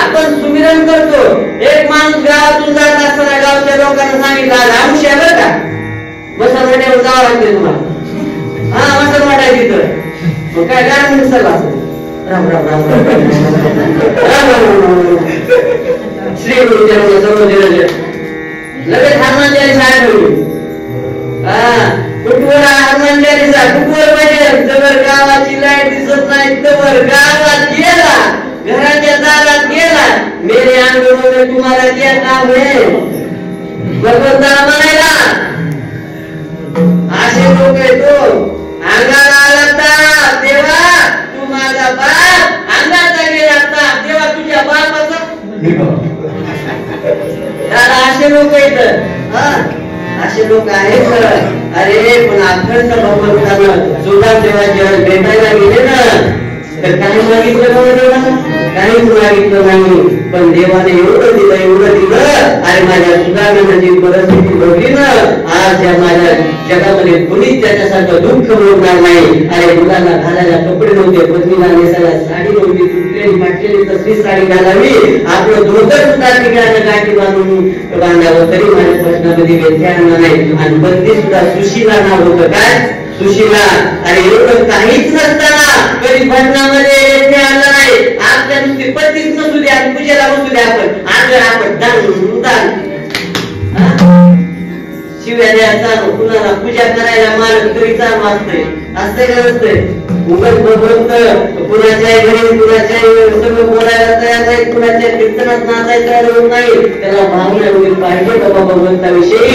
आपण सुमिरन करतो. एक माणूस गावातून जात असताना गावच्या लोकांना सांगितलं आज आमुष आहे बरं का, बसा मोठ्यावर जावं लागते तुम्हाला. हा मसा मोठा आहे तिथं. मग काय काय म्हणून सर असं राम राम राम श्री गुरुदेव सर्व दिलं लगेच हनुमानजी शाळा ठेवली. कुठवर हनुमानजी कुठवर पाहिजे जवळ गावाची लाईट दिसत नाही तवर गावात गेला, घराच्या दारात गेला. मेरे अंगणों में तुम्हारा क्या काम है भगवंता म्हणायला. असे लोक येतो अंगाला आला तर देवा तू माझा बाप, अंगाचा गेला तर देवा तुझ्या बापाचा. असे लोक येत, असे लोक आहेत. अरे पण अखंड भगवंतानं सुद्धा जेव्हा जेव्हा भेटायला गेले ना तर काही मागितलं नव्हतं देवानं, काहीच मागितलं नाही. पण देवाने एवढं दिलं एवढं दिलं. अरे माझ्या सुधारणाची परिस्थिती बघली ना, आज या माझ्या जगामध्ये कुणीच त्याच्यासारखं दुःख मिळणार नाही. अरे मुलांना घालायला कपडे नव्हते, पत्नीला नेसायला साडी नव्हती, तुटलेली फाटलेली तसली साडी घालावी, आपलं धोतर सुद्धा ठिकाणी गाठी बांधावं तरी माझ्या प्रश्नामध्ये व्यत्यय आणला नाही. आणि पत्नी सुद्धा सुशीला नाव होतं. काय सुशीला. अरे एवढं काहीच नसताना कधी भजनामध्ये व्यत्यय आणला नाही. आपल्या नुसती पत्नीच नसू द्या, पूजेला बसू द्या, आपण दान शिव्या द्यायचा, कुणाला पूजा करायला मालक तरी चालू असतंय. असतंय का नसतंय? उगाच भगवंत कुणाच्याही घरी कुणाच्याही सगळं बोलायला तयार नाही, कुणाच्या कीर्तनात नाचायला तयार होत नाही. त्याला भावना होईल पाहिजे बाबा भगवंताविषयी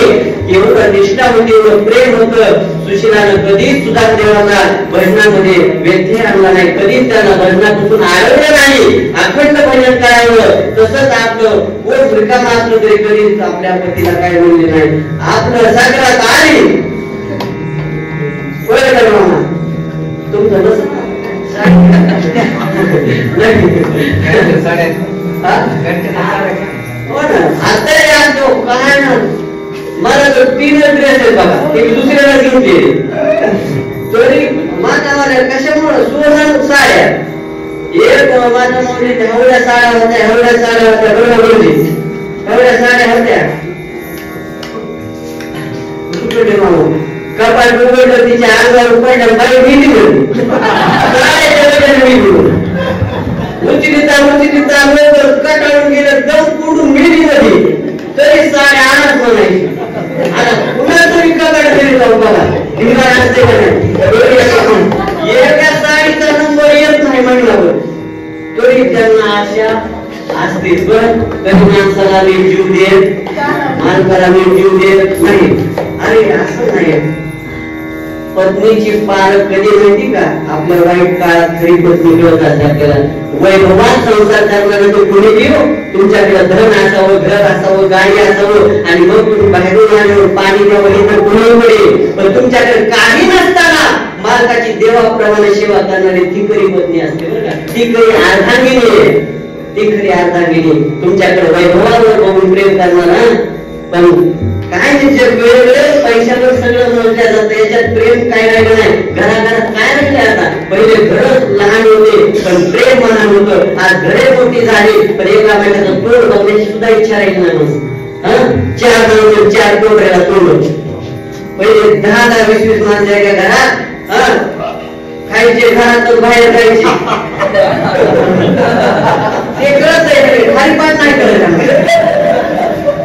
एवढं निष्ठा होती, एवढं प्रेम होतं. सुशीलानं कधीच सुद्धा देवाला भजनामध्ये व्यत्यय आणला नाही, कधीच त्याला भजनापासून आळवलं नाही. अखंड भजन करावं. तसंच आपलं पोट रिकामा असलं तरी कधीच आपल्या पतीला काय म्हणले नाही. आपलं सागरात आली तुमचं नसत काय ना मला तर 3 ड्रेस आहेत बघा, ते दुसऱ्याला घेऊन गेले तरी माझ्या कशामुळे 16 साड्या. एक माझ्या मुलीने एवढ्या साड्या होत्या, एवढ्या साड्या होत्या, एवढ्या साड्या होत्या. कपाट उघडलं, तिच्या अंगावर पडलं, बाई गेली म्हणून कटाळून गेलं, दम कुठून गेली नदी तरी साड्या आणत म्हणायची. आता पुन्हा तुम्ही कपाट गेली जाऊ बघा, धिंगाण असते का नाही. एका साडीचा नंबर येत नाही म्हणल्यावर तरी त्यांना आशा असतेच. पण कधी माणसाला मी जीव देत, माणसाला मी जीव देत नाही. अरे असं नाही. पत्नीची पारख कधी माहिती का, आपल्या वाईट काळात खरी पत्नी कळत असते आपल्याला. वैभवान संसार करण्यानंतर कोणी देऊ, तुमच्याकडे धन असावं, घर असावं, गाडी असावं, आणि मग तुम्ही बाहेरून आल्यावर पाणी द्यावं हे तर कोणी पडेल. पण तुमच्याकडे काही नसताना मालकाची देवाप्रमाणे सेवा करणारी ती खरी पत्नी असते बरं का. ती खरी अर्धांगिनी आहे, ती खरी अर्धांगिनी. तुमच्याकडे वैभवावर बघून प्रेम करणार. पण काय वेगवेगळे पैशावर सगळं मोजल्या जातं, याच्यात प्रेम काय राहिलं नाही. घराघरात काय राहिले आता, पहिले घर लहान होते पण प्रेम महान होतं. आज घरे मोठी झाली पण एकामेकाचं तोंड बघण्याची सुद्धा इच्छा राहिली नाही. 4 माणूस 4 तोंड राहिला तोंड. पहिले 10-20 माणसं एका घरात खायचे, घरातच बाहेर जायचे. ते कळत आहे, खालीपाठ नाही करत.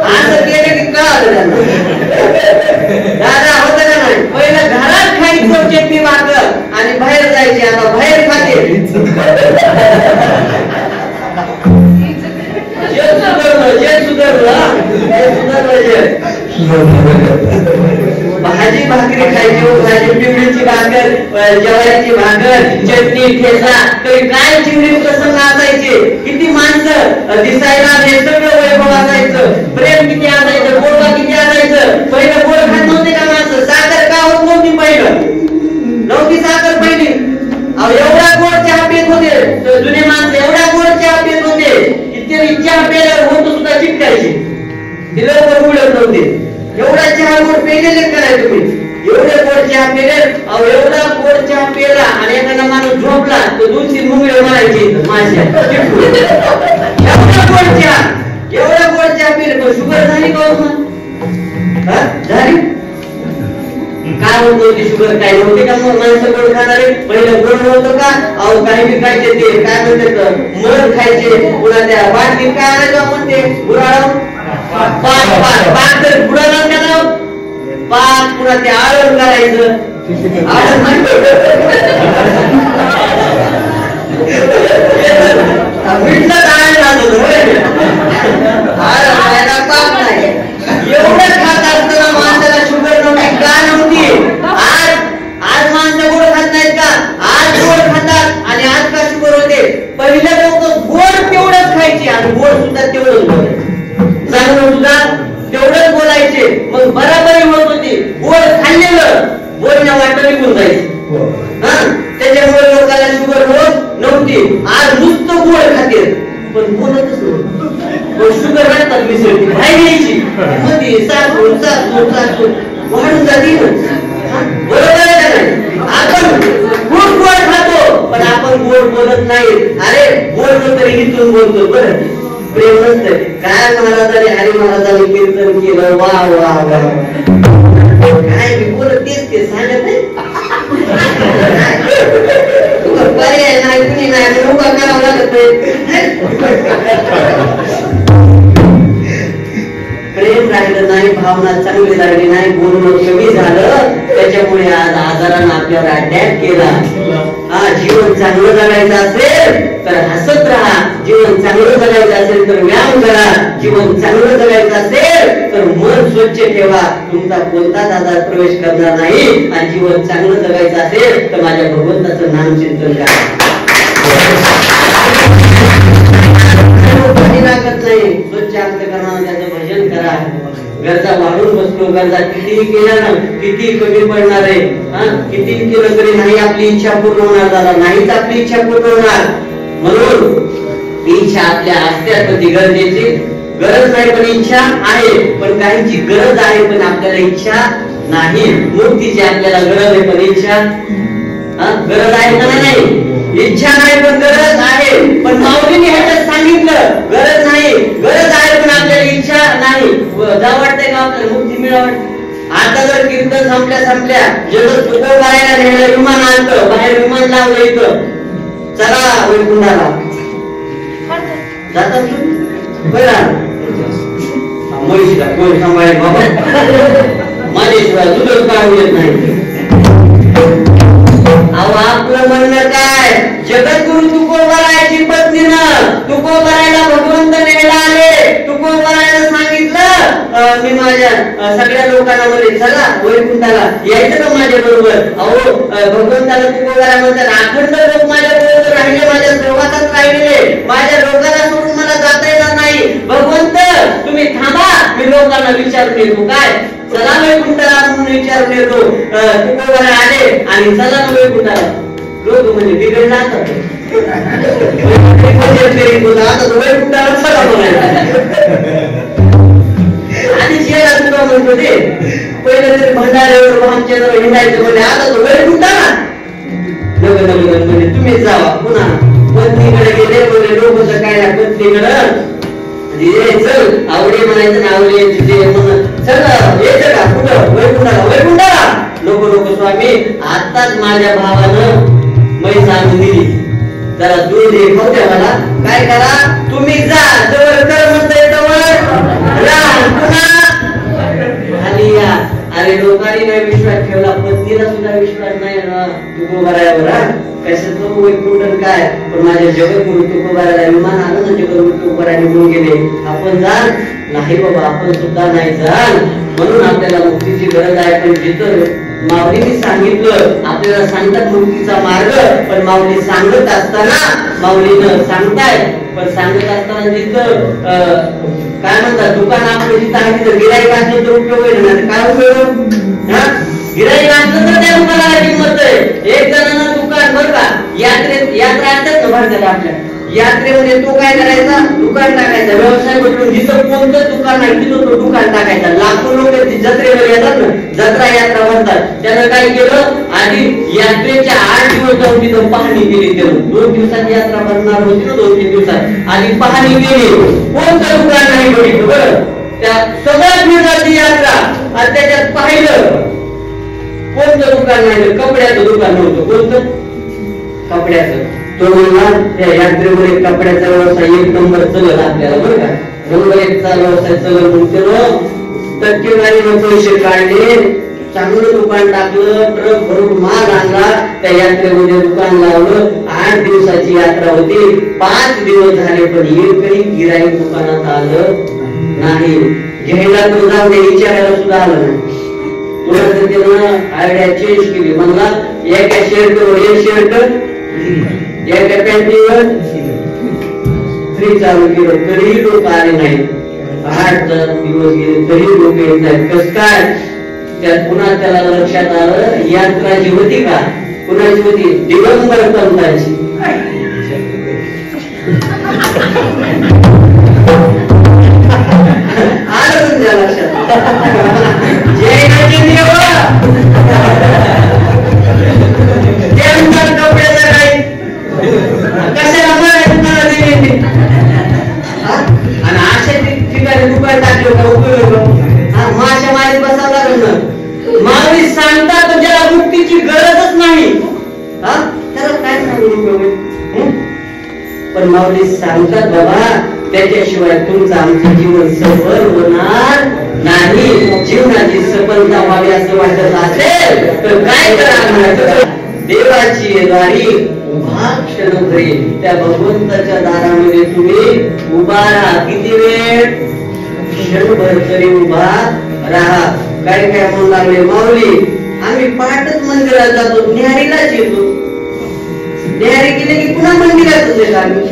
असं केलं की कळालं त्यांना. दादा होत का नाही, पहिलं घरात खायचं चटणी भाकर आणि बाहेर जायचे, आता बाहेर खाते. भाजी भाकरी खायची, भाजी पिवळीची भाकर, ज्वारीची भाकर, चटणी, ठेचा, तरी काय चिवडी प्रसंग असायचे. किती माणसं दिसायला हे सगळं वैभव असायचं, प्रेम किती असायचं, गोडवा किती असायचं. पहिलं गोड खात नव्हते का माणसं, साखर का होत नव्हती, पहिलं नव्हती साखर पहिली. एवढा गोड चहा पित होते जुने माणसं, एवढा गोड चहा पित होते की चहा प्यायला होत सुद्धा चिटकायचे, लवकर उडत नव्हते. एवढा चहा गोड पेलेले कराय तुम्ही, एवढे गोड चहा पेले. एवढा गोड चहा पेला आणि एखादा माणूस झोपला तर 2-3 मुंगळे मारायचे माझ्या. शुगर काय नव्हते का माणसं गोड खाणारे? पहिलं गोड नव्हतं का? अहो काही विकायचे ते काय म्हणतात मध खायचे, पुन्हा त्या बाटलीत काय आणायचं आपण ते गुराळ पाक तर गुराळ का पाक, पुन्हा ते आळण करायचं एवढं खात असताना माणसाला शुगर नव्हती का नव्हती? आज माणसं गोड खात नाहीत का? आज गोड खातात आणि आज का शुगर होते? पहिले लोक गोड तेवढंच खायचे आणि गोड सुद्धा तेवढंच बोलायचे, चांगलं सुद्धा तेवढंच बोलायचे, मग बराबरी होत होती. गोड खाल्लेलं बोलण्या वाटत निघून जायचं, त्याच्यामुळे लोकांना शुगर होत नव्हती. आज नुसतं गोड खाते पण बोलतच नव्हतं. शुगर वाटतात मिसळती बाहेर घ्यायची मध्ये सासून सासून सासून वाढून जाते. बरोबर आहे का नाही? आपण खूप गोड खातो पण आपण गोड बोलत नाही. अरे बोलतो तरी इथून बोलतो, बरं प्रेम नसतंय. काय महाराजांनी हरी महाराजांनी कीर्तन केलं, वा वा वा, काय मी बोलत तेच ते सांगत नाही. पर्याय नाही, कुणी नाही, उभा करावं लागत प्रेम राहिलं नाही, भावना चांगली लागली नाही, बोलणं कमी झालं, त्याच्यामुळे आज आजारानं आपल्यावर अटॅक केला. जीवन चांगलं जगायचं असेल तर हसत राहा, जीवन चांगलं जगायचं असेल तर व्यायाम करा, जीवन चांगलं जगायचं असेल तर मन स्वच्छ ठेवा, तुमचा कोणताच आजार प्रवेश करणार नाही. आणि जीवन चांगलं जगायचं असेल तर माझ्या भगवंताचं नाम चिंतन करा. लागत नाही, स्वच्छ अंतःकरणाने त्याचं भजन करा. गरजा वाढून बसलो, गरजा कितीही केल्या ना किती कमी पडणार आहे. कितीही केलं तरी नाही आपली इच्छा पूर्ण होणार, दादा नाहीच आपली इच्छा पूर्ण होणार. म्हणून इच्छा आपल्या असत्यात पण ती गरजेची गरज नाही, पण इच्छा आहे. पण काहींची गरज आहे पण आपल्याला इच्छा नाही. मुक्तीची आपल्याला गरज आहे पण इच्छा गरज आहे का नाही? इच्छा नाही पण गरज आहे. पण माऊलीने ह्याच्यात सांगितलं गरज नाही, गरज आहे पण आपल्याला इच्छा नाही. जा वाटतंय का आपल्याला मुक्ती मिळावं? आता जर कीर्तन संपल्या जग सुख करायला नेलं, विमान आणतं, बाहेर विमान लावलं, इथं चला वैकुंठाला जातात बरं. म्हैशीला कोण सांभाळेल बाबा? माझ्याशिवाय तुझं काढून येत नाही. अहो आपलं म्हणणं काय? जगद्गुरु तुकोबारायची पत्नीनं तुकोबारायला भगवंत न्यायला आले. तुकोबारायला सांगितलं मी माझ्या सगळ्या लोकांना मध्ये चला वैकुंठाला यायचं का माझ्या बरोबर? अहो भगवंताला तुकोबाराय म्हणतात अखंड लोक माझ्या बरोबर राहिले, माझ्या सहवासात राहिलेले, माझ्या लोकांना सोडून मला जाता येणार नाही. भगवंत तुम्ही थांबा, मी लोकांना विचारून येतो. काय चला वैकुंठाला म्हणून विचारून येतो. तुकोबाराय आले आणि चला वैकुंठाला. लोक म्हणजे बिघडला आता वैकुंठाला चला म्हणायचं. आधी शेरा तुला म्हणतो ते पहिलं तरी भंडाऱ्यावर आमच्याजवळ हिंडायचं म्हणजे आता तो वैकुंठाला नगर नगर म्हणजे तुम्हीच जावा. पुन्हा पत्नीकडे गेले म्हणजे लोक काय पत्नीकडं चल आवडे म्हणायचं ना, आवडे चल यायचं का कुठं वैकुंठाला? वैकुंठाला नको नको स्वामी, आताच माझ्या भावानं म्हैस आणून दिली, जरा दूध हे खाऊ द्या मला. काय करा तुम्ही जा, जवळ कर म्हणतंय जवळ राहा, पुन्हा खाली या. अरे लोकांनी नाही विश्वास ठेवला, पत्नीला सुद्धा विश्वास नाही ना तुकोबारायावर. कशाचं वैकुंठ काय? पण माझ्या जगद्गुरु तुकोबारायाला विमान आलं ना, जगद्गुरु तुकोबाराय निघून गेले. आपण जाल नाही बाबा, आपण सुद्धा नाही जाल. म्हणून आपल्याला मुक्तीची गरज आहे. पण जिथं माऊलींनी सांगितलं आपल्याला सांगतात मुक्तीचा मार्ग, पण माऊली सांगत असताना माऊलीनं सांगताय पण सांगत असताना जिथं काय म्हणतात दुकान आपलं जिथं आहे तिथं गिराईक असलं तर उपयोग होईल ना. काय उपयोग? गिराईक असलं तर त्या दुकानाला किंमत आहे. एक जणांना दुकान बरं का यात्रा असतात ना भारताला, आपल्या यात्रेमध्ये तो काय करायचा? दुकान टाकायचा. व्यवसाय बदलून जिथं कोणतं दुकान आहे तिथं तो दुकान टाकायचा. लाखो लोक जत्रेवर येतात ना, जत्रा यात्रा म्हणतात. त्यानं काय केलं? आधी यात्रेच्या 8 दिवस जाऊन तिथं पाहणी केली. त्यानं 2 दिवसात यात्रा भरणार होती ना, 2-3 दिवसात आधी पाहणी केली. कोणतं दुकान नाही बघितलं बरं. त्या सगळ्यात मिळाली यात्रा आणि त्याच्यात पाहिलं कोणतं दुकान नाही, कपड्याचं दुकान नव्हतं. कोणतं? कपड्याचं. तो म्हणला त्या यात्रेमध्ये कपड्याचा व्यवसाय 1 नंबर चलत आपल्याला, बरं का. नंबर 1चा व्यवसाय चलत म्हणतो. टक्केवारीने पैसे काढले, चांगलं दुकान टाकलं, ट्रक भरून माल आणला, त्या यात्रेमध्ये दुकान लावलं. 8 दिवसाची यात्रा होती. 5 दिवस झाले पण एकही गिराईक दुकानात आलं नाही. घ्यायला तर जाऊ दे, विचारायला सुद्धा आलं नाही. तुला त्यानं आयडिया चेंज केली. म्हणला एका शर्टवर 1 शर्ट, एका पॅन्टीवर 3 चालू केलं तरी लोक आले नाही. 8 दिवस गेले तरी लोक येत नाहीत. कस काय? त्यात पुन्हा त्याला लक्षात आलं, यात्रा जी होती का, कुणाची होती? दिगंबर पंतांची. आलं तुमच्या लक्षात? जैनाची देव कपड्याचं काही कशाला म्हणायचं. आणि अशा ठिकाणी दुकान टाकलं का उपयोग? माशा मारीत बसावं लागलं ना. माऊली सांगतात ज्याला मुक्तीची गरजच नाही, त्याला काय सांगू? पण माऊली सांगतात बाबा त्याच्याशिवाय तुमचं आमचं जीवन सफल होणार नाही. जीवनाची सफलता व्हावी असं वाटत असेल तर काय करा? देवाची दारी उभा क्षणभरी, त्या भगवंताच्या दारामध्ये तुम्ही उभा राहा. किती वेळ? क्षणभर तरी उभा राहा. काय काय म्हणून लागले माऊली, आम्ही पहाटच मंदिरात जातो, न्याहारीलाच येतो. न्याहारी केले की पुन्हा मंदिरातच येत आम्ही.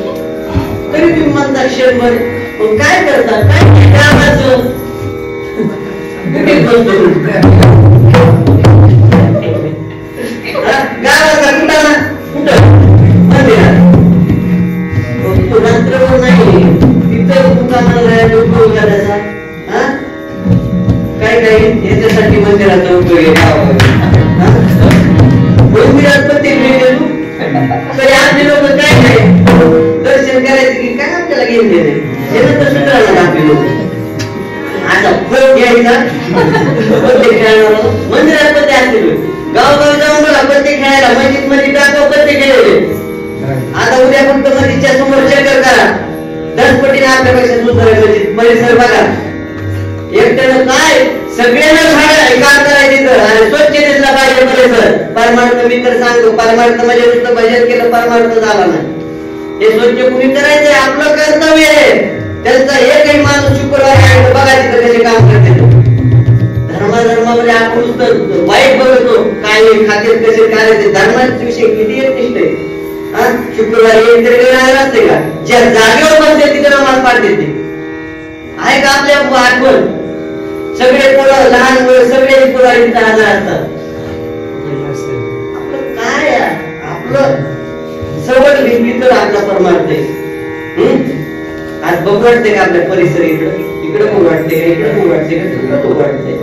तरी तुम्ही म्हणता क्षणभर. मग काय करता? काय गावाचं गावाचा कुठं कुठं मंदिरात रात्रभर नाही, तिथं दुकानाला उपयोग करायचा. काय काय याच्यासाठी मंदिराचा उपयोग आहे. मंदिरात प्रत्येक वेळी तरी आपले लोक काय काय दर्शन करायचं की काय आपल्याला घेऊन देणे यानं तर सुधारणार आपले लोक. आता फळ घ्यायचा प्रत्येक खेळणार मंदिरात पण असतील. गावगाव जाऊन बघा प्रत्येक खेळायला मस्जिद मध्ये टाका प्रत्येक खेळले. आता उद्या फक्त मस्जिदच्या समोर चक्कर करा, 10 पटीने आपल्यापेक्षा सुंदर आहे मस्जिद. परिसर बघा. एकट्यानं काय सगळ्यांना झाड काम करायचे तर आणि स्वच्छ दिसला पाहिजे परिसर. परमार्थ मी तर सांगतो, परमार्थ म्हणजे नुसतं भजन केलं परमार्थ झाला नाही. हे स्वच्छ कुणी करायचंय आपलं कर्तव्य आहे. त्यांचा एकही माणूस शुक्रवारी आहे बघा तिथं कसे काम करते. धर्मामध्ये आपण नुसतं वाईट बघतो, काय खाते कसे करायचे. धर्माचे विषय किती एकनिष्ठ आहे. शुक्रवारी एक तरी राहिला असते का? ज्या जागेवर बसते तिथे नमाज पाठ देते. आहे का आपल्या आठवण? सगळे पोरं लहान मुलं सगळे पुरावी तिथे हजर असतात. आपलं काय आपलं सवड घेतली तर आपला परमार्थ आहे. आज बघू वाटते का आपल्या परिसर? इकडे बघू वाटते, इकडे बघू वाटते का, तिकडे बघू वाटते.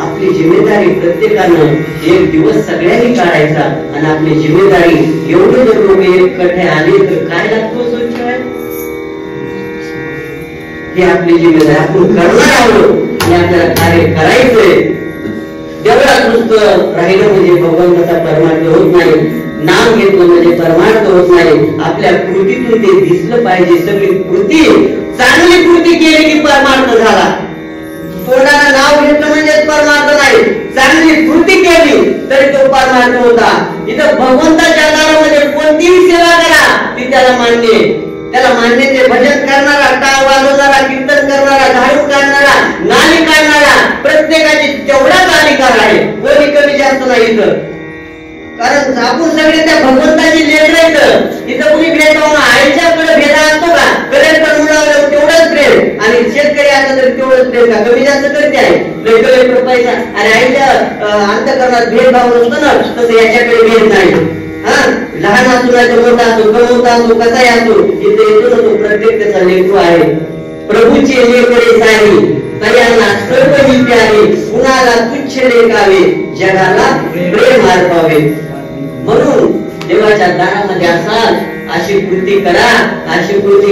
आपली जिम्मेदारी प्रत्येकानं एक दिवस सगळ्यांनी काढायचा. आणि आपली जिम्मेदारी एवढे जर लोक एकठे आले तर काय लागतो स्वच्छ आहे. ही आपली जिम्मेदारी आपण करणार आहोत आणि आपल्याला कार्य करायचंय. देवळात नुसतं राहिलं म्हणजे भगवंताचा परमार्थ होत नाही. नाम घेतलं म्हणजे परमार्थ होत नाही. आपल्या कृतीतून ते दिसलं पाहिजे. सगळी कृती चांगली कृती केली की परमार्थ झाला. तोंडाला नाव घेतलं म्हणजे परमार्थ नाही. चांगली कृती केली तरी तो परमार्थ होता. इथं भगवंताच्या दारामध्ये कोणतीही सेवा करा ती त्याला मान्य आहे. त्याला मान्य ते भजन करणारा, टाळ वाजवणारा, कीर्तन करणारा, झाडू काढणारा, नाली काढणारा प्रत्येकाची तेवढाच अधिकार आहे. कोणी कमी जास्त नाही इथं. कारण आपण सगळे त्या भगवंताची लेकरं आहेत. इथं कुणी भेदभाव आईच्याकडे भेदा असतो का? कलेक्टर मुलावर तेवढंच प्रेम आणि शेतकरी असं तरी तेवढंच प्रेम का? कमी जास्त करते आहे कलेक्टर पैसा आणि आईच्या अंतःकरणात भेदभाव नसतो ना, तसं याच्याकडे भेद नाही. लहान असू नाही तर मोठा असो, कमवता असो, कसाही असो, इथे येतो ना तो प्रत्येक त्याचा लेकरू आहे. प्रभूचे लेकरे सारी तयांना सर्व ही प्यारे, कुणाला तुच्छ लेखावे, जगाला प्रेम अर्पावे. म्हणून देवाच्या दारामध्ये असाल अशी कृती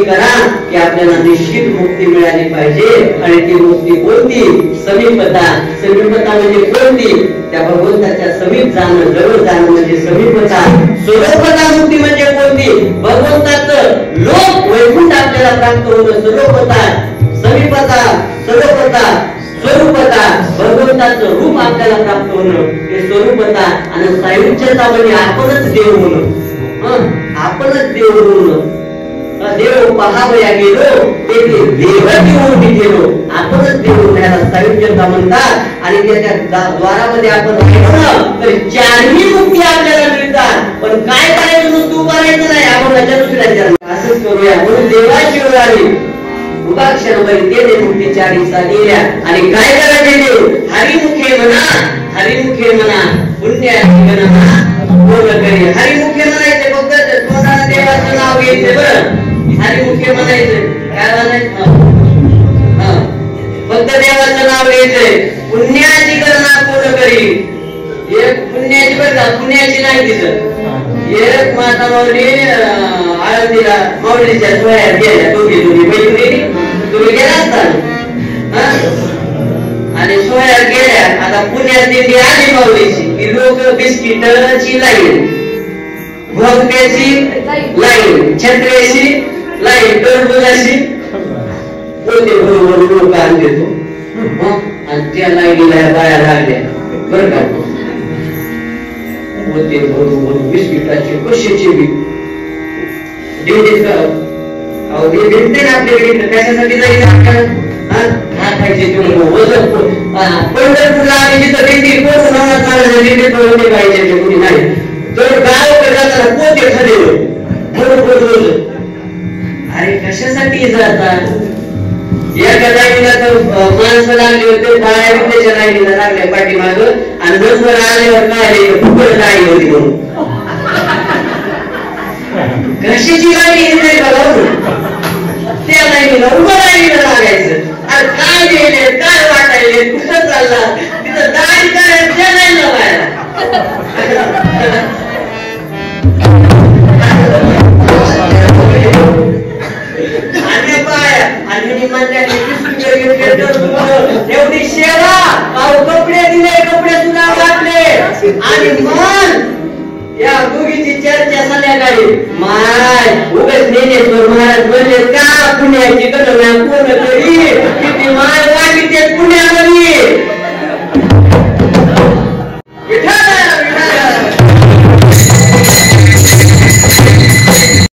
करा की आपल्याला निश्चित मुक्ती मिळाली पाहिजे. आणि ती मुक्ती कोणती? समीपता म्हणजे कोणती? त्या भगवंताच्या समीप जाणं, जवळ जाणं म्हणजे समीपता. स्वरूपता मुक्ती म्हणजे कोणती? भगवंताचं लोक वैकुंठ आपल्याला प्राप्त होणं स्वरूपता. समीपता, स्वरूपता, स्वरूपता भगवंताचं रूप आपल्याला प्राप्त होणं हे स्वरूपता. आणि सायुज्यता म्हणजे आपणच देव होणं, आपणच देव होणं. देव पहावया गेलो ते देवाची होऊन गेलो, आपणच देव होण्याला सायुज्यता म्हणतात. आणि त्याच्या द्वारामध्ये आपण राहिलो तर चारही मुक्ती आपल्याला मिळतात. पण काय करायचं? नुसतं उभं राहायचं नाही, आपण दुसऱ्याच्या असंच करूया. म्हणून देवाची ओळ आली उपाक्षरभरी ते मुक्ती चारी दिल्या. आणि काय करायचे? देव हरिमुखे म्हणा पुण्याची गणना पूर्ण करी. हरिमुखे म्हणायचे, फक्त तोंडाने देवाचं नाव घ्यायचं. बरं, हरिमुखे म्हणायचं, काय म्हणायचं? फक्त देवाचं नाव घ्यायचंय. पुण्याची गणना पूर्ण करी. एक पुण्याची, बरं पुण्याची नाही तिथं. एक माता माऊली आळंदीला माऊलीच्या सोहळ्यात गेल्या, दोघी मैत्रिणी. तुम्ही गेला असता आणि सोहळ्यात गेल्या. आता पुण्यात दिंडी आली माऊलीची की लोक बिस्किटची लाईन, भोगट्याची लाईन, छत्र्याची लाईन, टरबुजाची कोणते बरोबर लोक आणते तो. आणि त्या लाईनीला बाया लागल्या बरं का. होते बरोबर बिस्किटाचे कशाचे बी दिंडीत भेटते ना आपल्याकडे. कशासाठी जाईल आपल्याला? पंढरपूरला आम्ही जिथं दिंडी दिंडी पाहिजे कुणी नाही. तर गावाकडे जाताना पोते ठरवलं बरोबर. अरे कशासाठी जातात? एका लाईनीला तर माणसं लागली होते, बाळ्या विद्याच्या लाईनीला लागल्या पाठीमाग. आणि नंतर आल्यावर काय फुकट लाईन होती म्हणून. कशाची लाईन नाही बघा. त्या लाईनीला उभं लाईनीला लागायचं. अरे काय गेले, काय वाटायले, कुठं चालला? तिथं दाढी करायचं त्या लाईनला लागायला. आणि पाय आणि एवढी सेवा, कपडे दिले, कपडे सुद्धा वाटले. आणि मन या दोघीची चर्चा संध्याकाळी. माय उगाच ज्ञानेश्वर महाराज म्हणले का पुण्याची गणना पूर्ण करी. किती माय वागिते